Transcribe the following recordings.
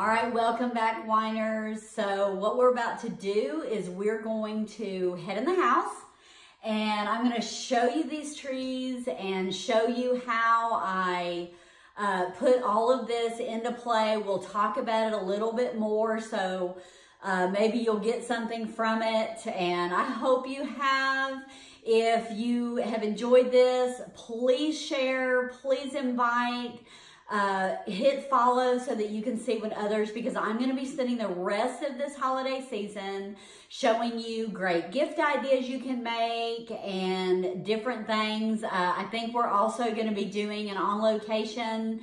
All right, welcome back, whiners. So what we're about to do is we're going to head in the house and I'm going to show you these trees and show you how I put all of this into play. We'll talk about it a little bit more, so maybe you'll get something from it, and I hope you have. If you have enjoyed this, please share, please invite, hit follow so that you can see when others, because I'm going to be spending the rest of this holiday season showing you great gift ideas you can make and different things. I think we're also going to be doing an on location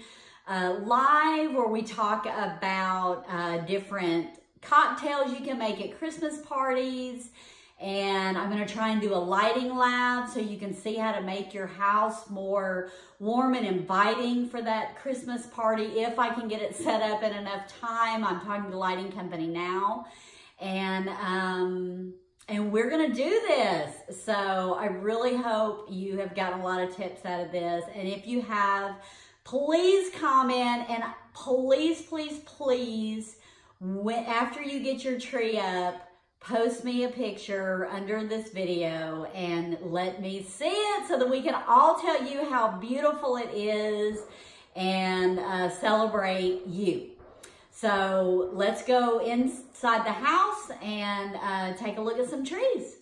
live where we talk about different cocktails you can make at Christmas parties. And I'm going to try and do a lighting lab so you can see how to make your house more warm and inviting for that Christmas party if I can get it set up in enough time. I'm talking to the lighting company now. And we're going to do this. So I really hope you have gotten a lot of tips out of this. And if you have, please comment, and please, please, please, after you get your tree up, post me a picture under this video and let me see it so that we can all tell you how beautiful it is and celebrate you. So let's go inside the house and take a look at some trees.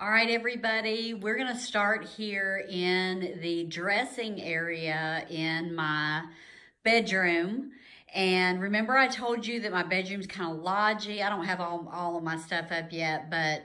All right, everybody, we're gonna start here in the dressing area in my bedroom. And remember I told you that my bedroom's kind of lodgy. I don't have all of my stuff up yet, but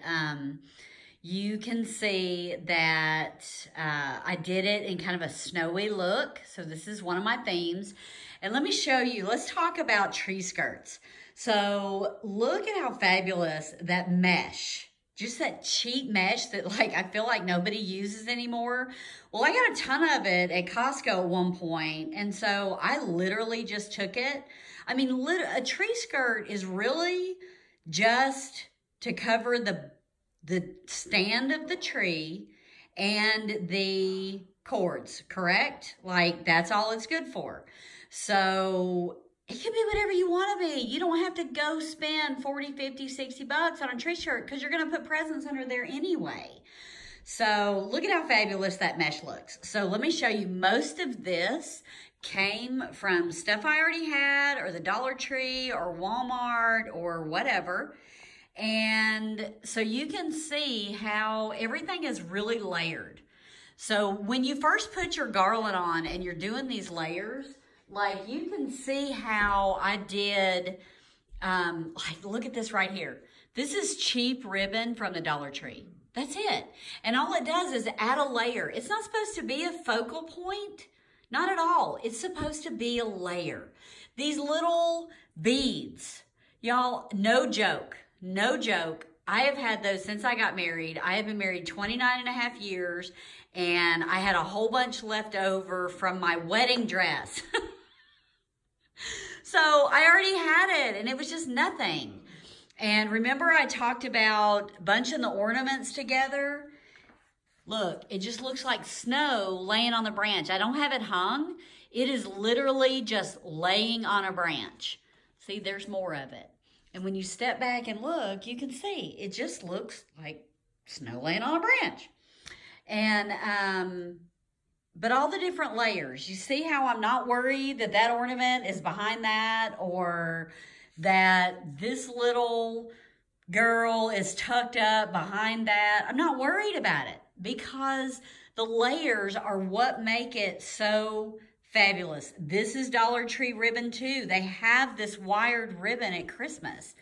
you can see that I did it in kind of a snowy look. So this is one of my themes. And let me show you, let's talk about tree skirts. So look at how fabulous that mesh, just that cheap mesh that like I feel like nobody uses anymore. Well, I got a ton of it at Costco at one point, and so I literally just took it. I mean, a tree skirt is really just to cover the stand of the tree and the cords, correct? Like, that's all it's good for. So it can be whatever you want to be. You don't have to go spend 40, 50, 60 bucks on a tree shirt because you're going to put presents under there anyway. So look at how fabulous that mesh looks. So let me show you, most of this came from stuff I already had, or the Dollar Tree or Walmart or whatever. And so you can see how everything is really layered. So when you first put your garland on and you're doing these layers, like you can see how I did, like look at this right here. This is cheap ribbon from the Dollar Tree. That's it. And all it does is add a layer. It's not supposed to be a focal point. Not at all. It's supposed to be a layer. These little beads, y'all, no joke, no joke. I have had those since I got married. I have been married 29 and a half years, and I had a whole bunch left over from my wedding dress. So I already had it, and it was just nothing. And remember I talked about bunching the ornaments together? Look, it just looks like snow laying on the branch. I don't have it hung. It is literally just laying on a branch. See, there's more of it. And when you step back and look, you can see it just looks like snow laying on a branch. And, but all the different layers, you see how I'm not worried that that ornament is behind that, or that this little girl is tucked up behind that. I'm not worried about it because the layers are what make it so fabulous. This is Dollar Tree ribbon too. They have this wired ribbon at Christmas.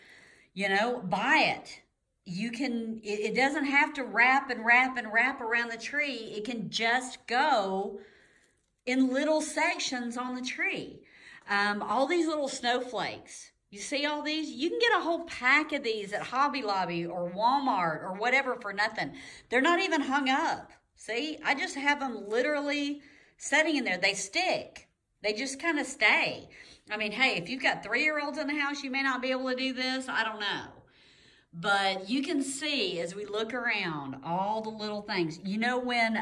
You know, buy it. You can, it doesn't have to wrap and wrap and wrap around the tree. It can just go in little sections on the tree. All these little snowflakes. You see all these? You can get a whole pack of these at Hobby Lobby or Walmart or whatever for nothing. They're not even hung up. See? I just have them literally sitting in there. They stick. They just kind of stay. I mean, hey, if you've got 3-year-olds in the house, you may not be able to do this. I don't know. But you can see as we look around all the little things. You know when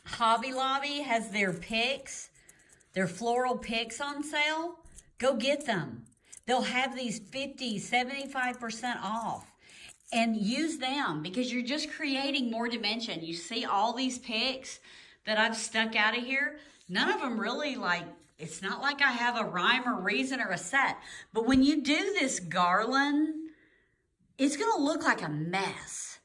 Hobby Lobby has their picks their floral picks on sale, go get them. They'll have these 50, 75% off. And use them because you're just creating more dimension. You see all these picks that I've stuck out of here? None of them really it's not like I have a rhyme or reason or a set. But when you do this garland, it's gonna look like a mess.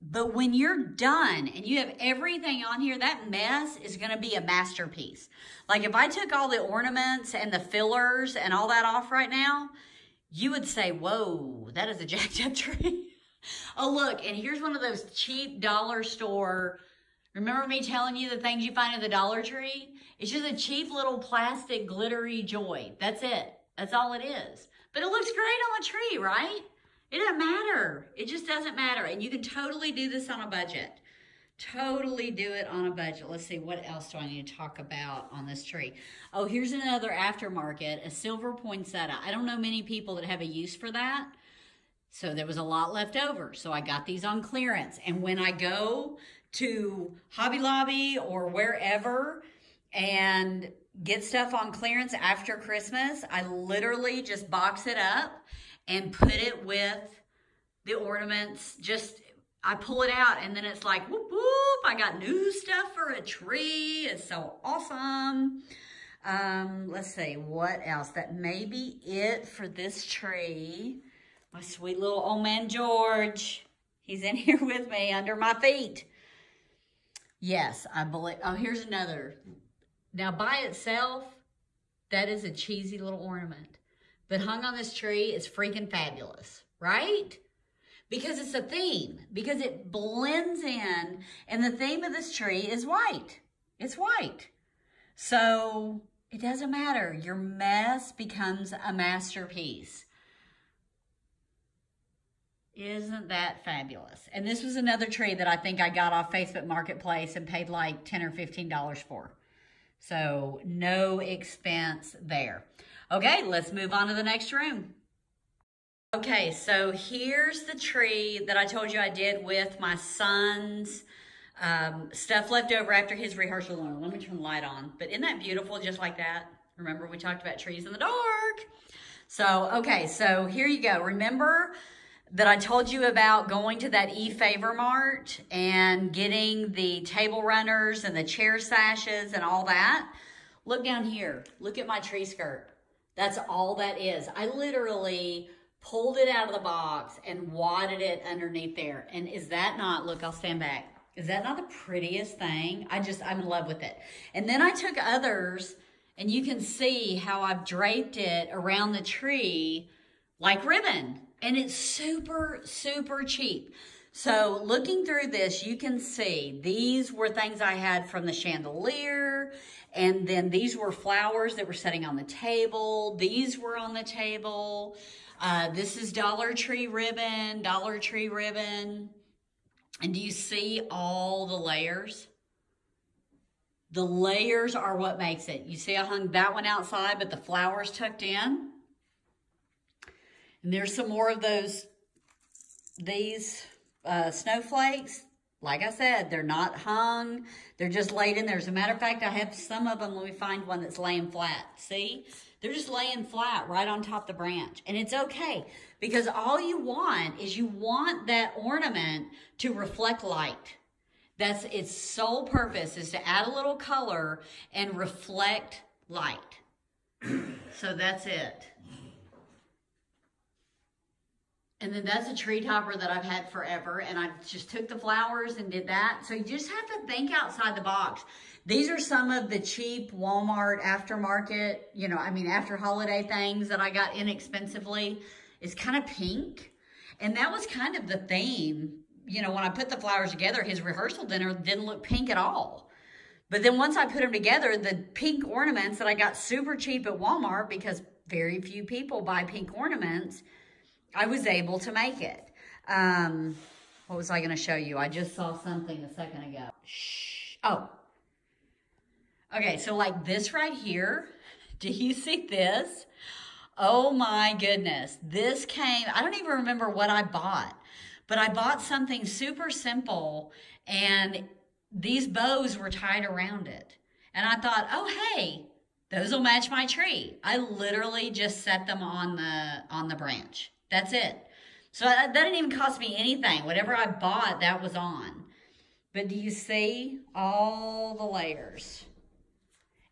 But when you're done and you have everything on here, that mess is gonna be a masterpiece. Like if I took all the ornaments and the fillers and all that off right now, you would say, whoa, that is a jacked up tree. Oh, look, and here's one of those cheap dollar store. Remember me telling you the things you find at the Dollar Tree? It's just a cheap little plastic glittery joy. That's it. That's all it is. But it looks great on the tree, right? It doesn't matter. It just doesn't matter. And you can totally do this on a budget. Totally do it on a budget. Let's see, what else do I need to talk about on this tree? Oh, here's another aftermarket, a silver poinsettia. I don't know many people that have a use for that. So there was a lot left over. So I got these on clearance. And when I go to Hobby Lobby or wherever and get stuff on clearance after Christmas, I literally just box it up and put it with the ornaments. I pull it out and then it's like, whoop, whoop, I got new stuff for a tree. It's so awesome. Let's see, what else? That may be it for this tree. My sweet little old man, George. He's in here with me under my feet. Yes, I believe. Oh, here's another. Now, by itself, that is a cheesy little ornament. But hung on this tree, it's freaking fabulous, right? Because it's a theme. Because it blends in. And the theme of this tree is white. It's white. So, it doesn't matter. Your mess becomes a masterpiece. Isn't that fabulous? And this was another tree that I think I got off Facebook Marketplace and paid like $10 or $15 for. So no expense there. Okay, let's move on to the next room. Okay, so here's the tree that I told you I did with my son's stuff left over after his rehearsal. Let me turn the light on. But isn't that beautiful just like that? Remember we talked about trees in the dark. So, okay, so here you go. Remember that I told you about going to that E-Favor Mart and getting the table runners and the chair sashes and all that? Look down here. Look at my tree skirt. That's all that is. I literally pulled it out of the box and wadded it underneath there. And is that not, look, I'll stand back. Is that not the prettiest thing? I'm in love with it. And then I took others, and you can see how I've draped it around the tree like ribbon. And it's super, super cheap. So looking through this, you can see these were things I had from the chandelier. And then these were flowers that were sitting on the table. These were on the table. This is Dollar Tree ribbon, Dollar Tree ribbon. And do you see all the layers? The layers are what makes it. You see I hung that one outside, but the flowers tucked in. And there's some more of these snowflakes. Like I said, they're not hung. They're just laid in there. As a matter of fact, I have some of them. Let me find one that's laying flat. See? They're just laying flat right on top of the branch. And it's okay because all you want is you want that ornament to reflect light. That's its sole purpose, is to add a little color and reflect light. So that's it. And then that's a tree topper that I've had forever. And I just took the flowers and did that. So you just have to think outside the box. These are some of the cheap Walmart aftermarket, after holiday things that I got inexpensively. It's kind of pink. And that was kind of the theme. When I put the flowers together, his rehearsal dinner didn't look pink at all. But then once I put them together, the pink ornaments that I got super cheap at Walmart, because very few people buy pink ornaments, I was able to make it. What was I going to show you? I just saw something a second ago. Shh. Oh. Okay, so like this right here. Do you see this? Oh my goodness. This came, I don't even remember what I bought. But I bought something super simple. And these bows were tied around it. And I thought, oh hey, Those will match my tree. I literally just set them on the branch. That's it. So that didn't even cost me anything. Whatever I bought, that was on. But do you see all the layers?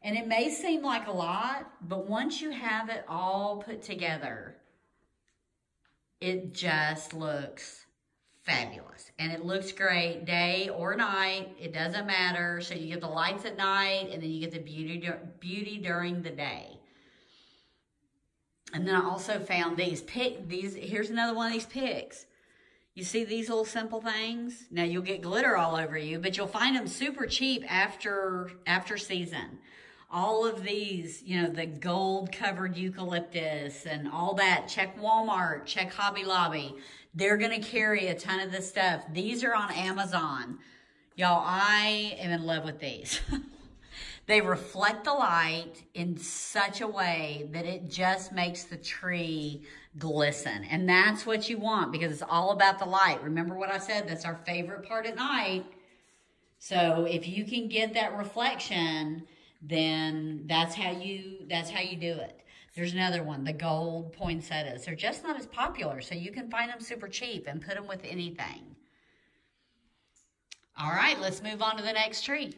And it may seem like a lot, but once you have it all put together, it just looks fabulous. And it looks great day or night. It doesn't matter. So you get the lights at night, and then you get the beauty during the day. And then I also found these. Here's another one of these picks. You see these little simple things? Now you'll get glitter all over you, but you'll find them super cheap after season. All of these, you know, the gold covered eucalyptus and all that. Check Walmart, check Hobby Lobby. They're going to carry a ton of this stuff. These are on Amazon. Y'all, I am in love with these. They reflect the light in such a way that it just makes the tree glisten. And that's what you want, because it's all about the light. Remember what I said? That's our favorite part at night. So if you can get that reflection, then that's how you do it. There's another one, the gold poinsettias. They're just not as popular, so you can find them super cheap and put them with anything. All right, let's move on to the next tree.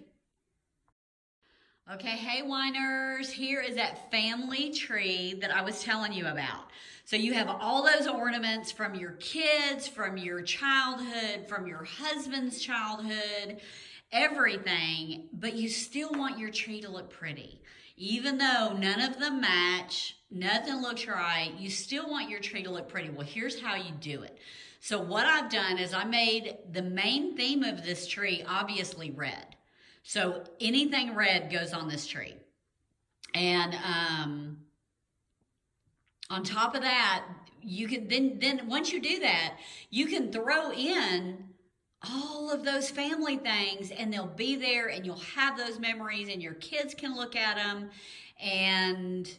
Okay, hey whiners, here is that family tree that I was telling you about. So you have all those ornaments from your kids, from your childhood, from your husband's childhood, everything, but you still want your tree to look pretty. Even though none of them match, nothing looks right, you still want your tree to look pretty. Well, here's how you do it. So what I've done is I made the main theme of this tree obviously red. So anything red goes on this tree. And on top of that, you can then once you do that, you can throw in all of those family things, and they'll be there, and you'll have those memories, and your kids can look at them, and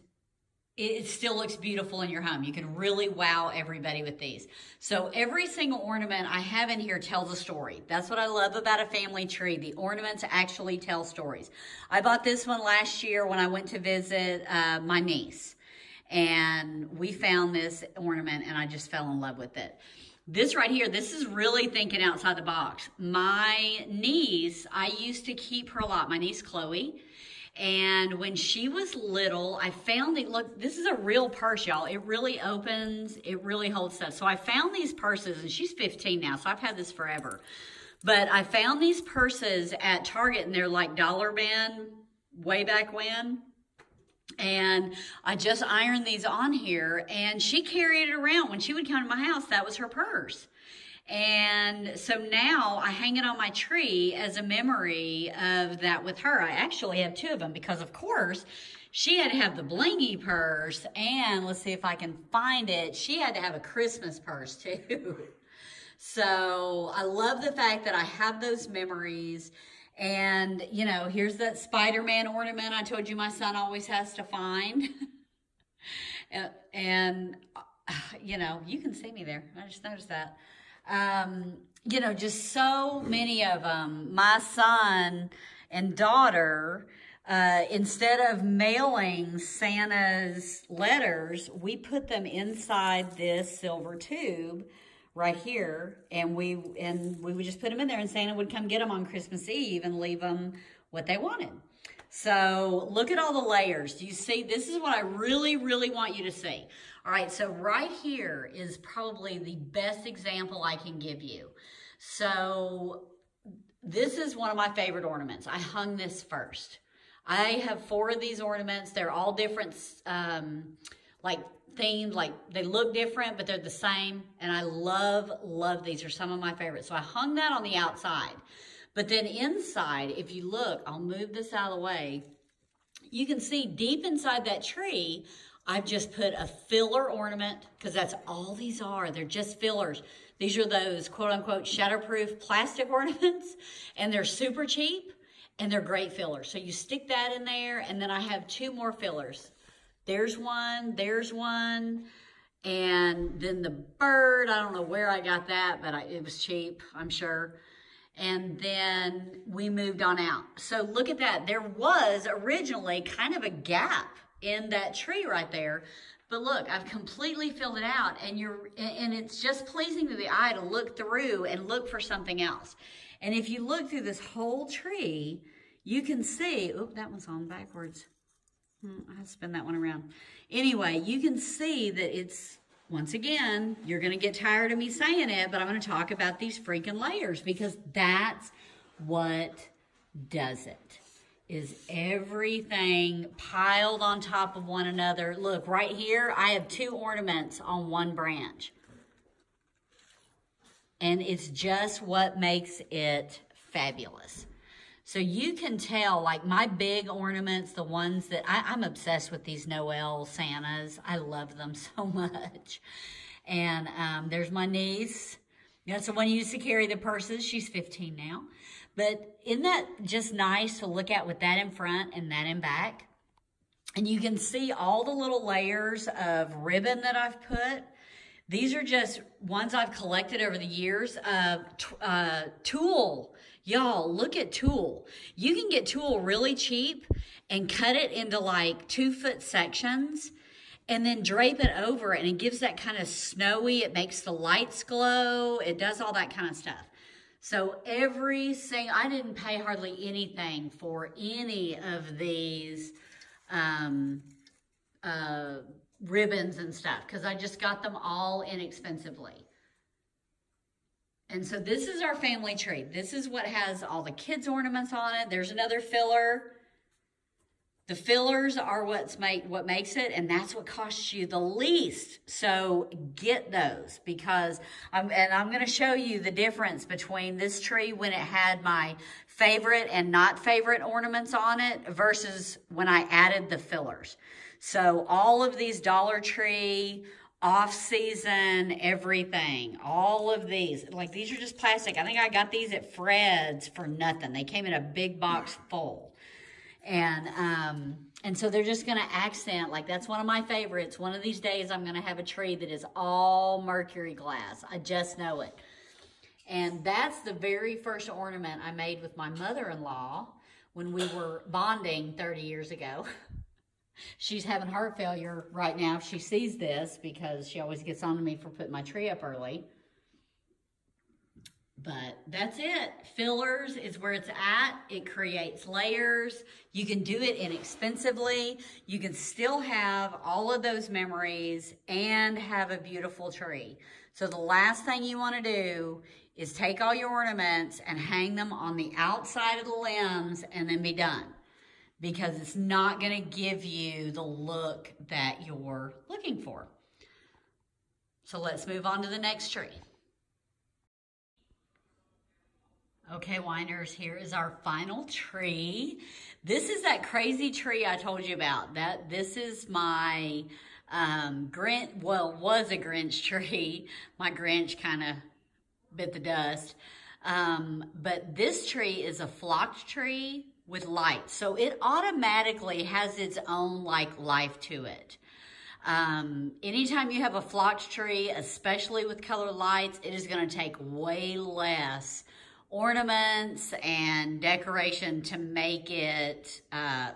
it still looks beautiful in your home. You can really wow everybody with these. So every single ornament I have in here tells a story. That's what I love about a family tree. The ornaments actually tell stories. I bought this one last year when I went to visit my niece, and we found this ornament, and I just fell in love with it. This right here, this is really thinking outside the box. My niece, I used to keep her a lot, my niece Chloe. And when she was little, I found it, look, this is a real purse, y'all. It really opens, it really holds stuff. So I found these purses, and she's 15 now, so I've had this forever. But I found these purses at Target, and they're like dollar bin way back when. And I just ironed these on here, and she carried it around. When she would come to my house, that was her purse. And so now I hang it on my tree as a memory of that with her. I actually have two of them because, of course, she had to have the blingy purse, and let's see if I can find it. She had to have a Christmas purse too. So I love the fact that I have those memories. And, you know, here's that Spider-Man ornament I told you my son always has to find. and, you know, you can see me there. I just noticed that. You know, just so many of them. My son and daughter, instead of mailing Santa's letters, we put them inside this silver tube right here, and we would just put them in there, and Santa would come get them on Christmas Eve and leave them what they wanted. So look at all the layers. Do you see? This is what I really, really want you to see. All right, so right here is probably the best example I can give you. So this is one of my favorite ornaments. I hung this first. I have 4 of these ornaments. They're all different, like themed, like they look different, but they're the same. And I love these. They're some of my favorites. So I hung that on the outside. But then inside, if you look, I'll move this out of the way. You can see deep inside that tree, I've just put a filler ornament, because that's all these are. They're just fillers. These are those quote-unquote shatterproof plastic ornaments, and they're super cheap, and they're great fillers. So you stick that in there, and then I have 2 more fillers. There's one, and then the bird, I don't know where I got that, but it was cheap, I'm sure. And then we moved on out. So look at that. There was originally kind of a gap in that tree right there. But look, I've completely filled it out, and it's just pleasing to the eye to look through and look for something else. And if you look through this whole tree, you can see, oop, that one's on backwards. I'll spin that one around. Anyway, you can see that it's, once again, you're going to get tired of me saying it, but I'm going to talk about these freaking layers, because that's what does it. Is everything piled on top of one another. Look, right here, I have 2 ornaments on one branch. And it's just what makes it fabulous. So you can tell, like my big ornaments, the ones that, I'm obsessed with these Noel Santas. I love them so much. And there's my niece. That's the one who used to carry the purses. She's 15 now. But isn't that just nice to look at with that in front and that in back? And you can see all the little layers of ribbon that I've put. These are just ones I've collected over the years of tulle. Y'all, look at tulle. You can get tulle really cheap and cut it into like 2-foot sections and then drape it over, and it gives that kind of snowy, it makes the lights glow, it does all that kind of stuff. So I didn't pay hardly anything for any of these ribbons and stuff, because I just got them all inexpensively. And so this is our family tree. This is what has all the kids' ornaments on it. There's another filler. The fillers are what makes it, and that's what costs you the least. So get those, because I'm going to show you the difference between this tree when it had my favorite and not favorite ornaments on it versus when I added the fillers. So all of these Dollar Tree, off-season, everything, all of these, like these are just plastic. I think I got these at Fred's for nothing. They came in a big box full. And so they're just going to accent, like that's one of my favorites. One of these days I'm going to have a tree that is all mercury glass. I just know it. And that's the very first ornament I made with my mother-in-law when we were bonding 30 years ago. She's having heart failure right now. She sees this because she always gets on to me for putting my tree up early. But that's it. Fillers is where it's at. It creates layers. You can do it inexpensively. You can still have all of those memories and have a beautiful tree. So the last thing you want to do is take all your ornaments and hang them on the outside of the limbs and then be done, because it's not going to give you the look that you're looking for. So let's move on to the next tree. Okay, whiners, here is our final tree. This is that crazy tree I told you about. This is my was a Grinch tree. My Grinch kind of bit the dust. But this tree is a flocked tree with lights. So it automatically has its own life to it. Anytime you have a flocked tree, especially with colored lights, it is going to take way less ornaments and decoration to make it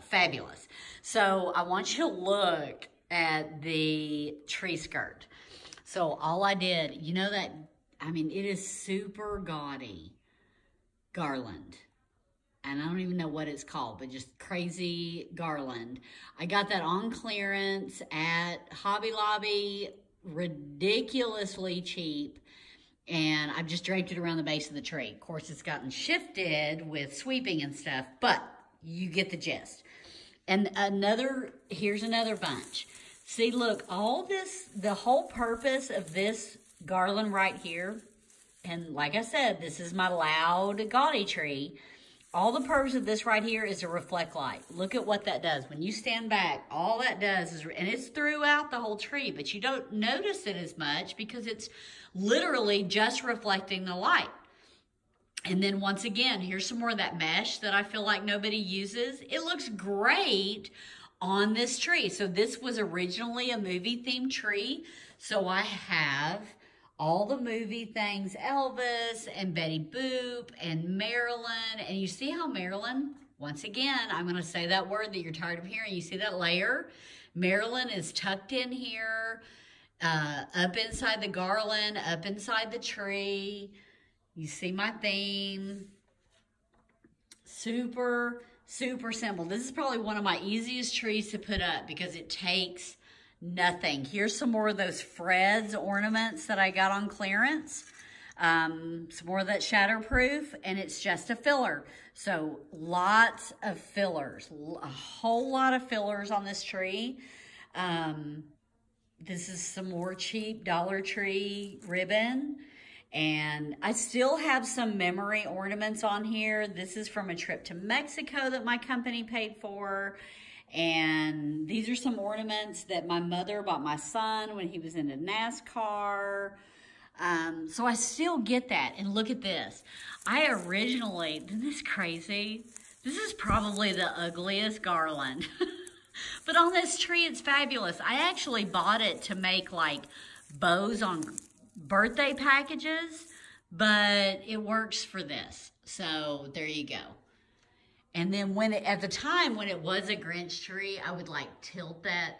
fabulous. So I want you to look at the tree skirt. So all I did, you know that, I mean, it is super gaudy garland. And I don't even know what it's called, but just crazy garland. I got that on clearance at Hobby Lobby, ridiculously cheap. And I've just draped it around the base of the tree. Of course, it's gotten shifted with sweeping and stuff, but you get the gist. And here's another bunch. See, look, all this, the whole purpose of this garland right here, and like I said, this is my loud, gaudy tree. All the purpose of this right here is to reflect light. Look at what that does. When you stand back, all that does is, and it's throughout the whole tree, but you don't notice it as much because it's literally just reflecting the light. And then once again, here's some more of that mesh that I feel like nobody uses. It looks great on this tree. So this was originally a movie themed tree. So I have all the movie things, Elvis and Betty Boop and Marilyn. And you see how Marilyn, once again, I'm going to say that word that you're tired of hearing. You see that layer? Marilyn is tucked in here, up inside the garland, up inside the tree. You see my theme. Super, super simple. This is probably one of my easiest trees to put up because it takes nothing. Here's some more of those Fred's ornaments that I got on clearance. Some more of that shatterproof, and it's just a filler. So lots of fillers, a whole lot of fillers on this tree. This is some more cheap Dollar Tree ribbon. And I still have some memory ornaments on here. This is from a trip to Mexico that my company paid for. And these are some ornaments that my mother bought my son when he was into NASCAR. So I still get that. And look at this. I originally, isn't this crazy? This is probably the ugliest garland. But on this tree, it's fabulous. I actually bought it to make like bows on birthday packages, but it works for this. So there you go. And then when at the time when it was a Grinch tree, I would like tilt that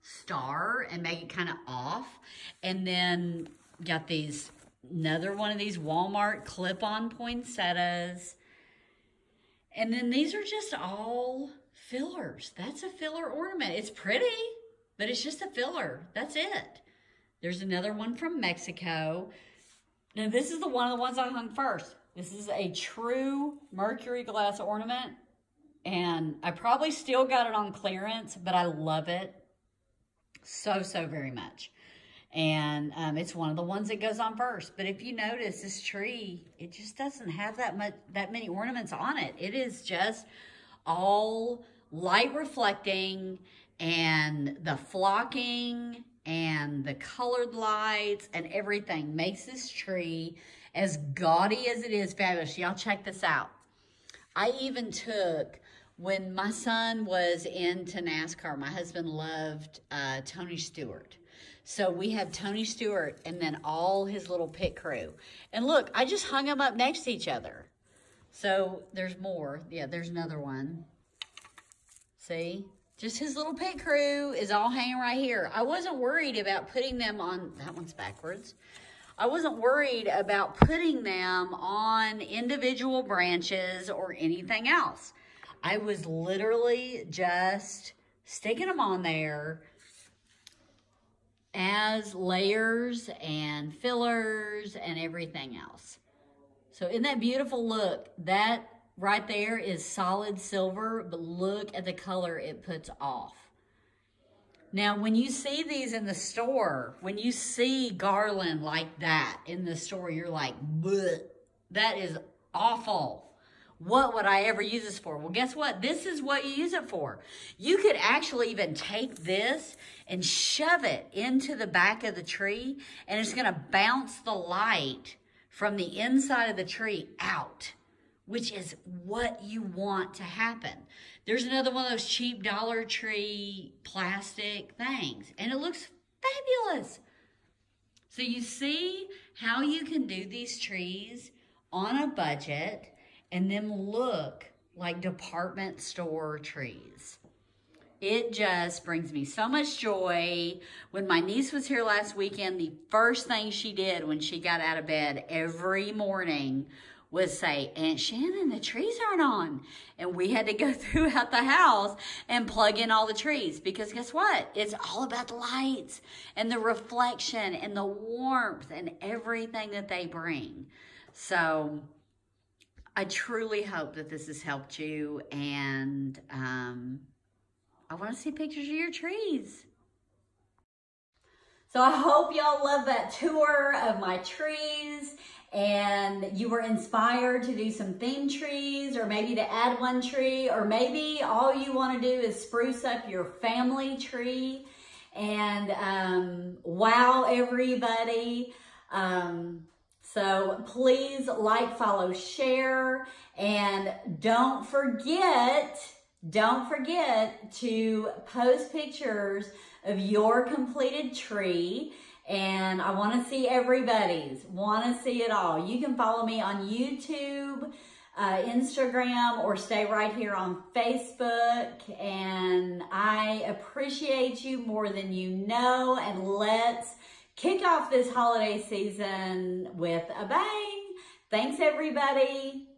star and make it kind of off. And then got these, another one of these Walmart clip-on poinsettias. And then these are just all fillers. That's a filler ornament. It's pretty, but it's just a filler. That's it. There's another one from Mexico. Now this is one of the ones I hung first. This is a true mercury glass ornament, and I probably still got it on clearance, but I love it so, so very much. And it's one of the ones that goes on first. But if you notice, this tree, it just doesn't have that many ornaments on it. It is just all light reflecting, and the flocking and the colored lights and everything makes this tree, as gaudy as it is, fabulous. Y'all check this out. I even took, when my son was into NASCAR, my husband loved Tony Stewart. So we have Tony Stewart and then all his little pit crew. And look, I just hung them up next to each other. So there's more. Yeah, there's another one. See? Just his little pit crew is all hanging right here. I wasn't worried about putting them on, that one's backwards. I wasn't worried about putting them on individual branches or anything else. I was literally just sticking them on there as layers and fillers and everything else. So isn't that beautiful? Look, that right there is solid silver, but look at the color it puts off. Now, when you see these in the store, when you see garland like that in the store, you're like, bleh, that is awful. What would I ever use this for? Well, guess what? This is what you use it for. You could actually even take this and shove it into the back of the tree, and it's going to bounce the light from the inside of the tree out, which is what you want to happen. There's another one of those cheap Dollar Tree plastic things, and it looks fabulous. So you see how you can do these trees on a budget and then look like department store trees. It just brings me so much joy. When my niece was here last weekend, the first thing she did when she got out of bed every morning was say, Aunt Shannon, the trees aren't on. And we had to go throughout the house and plug in all the trees, because guess what? It's all about the lights and the reflection and the warmth and everything that they bring. So I truly hope that this has helped you, and I want to see pictures of your trees. So I hope y'all love that tour of my trees, and you were inspired to do some theme trees, or maybe to add one tree, or maybe all you want to do is spruce up your family tree and wow everybody. So please like, follow, share, and don't forget to post pictures of your completed tree And I want to see everybody's, want to see it all. You can follow me on YouTube, Instagram, or stay right here on Facebook. And I appreciate you more than you know. And let's kick off this holiday season with a bang. Thanks, everybody.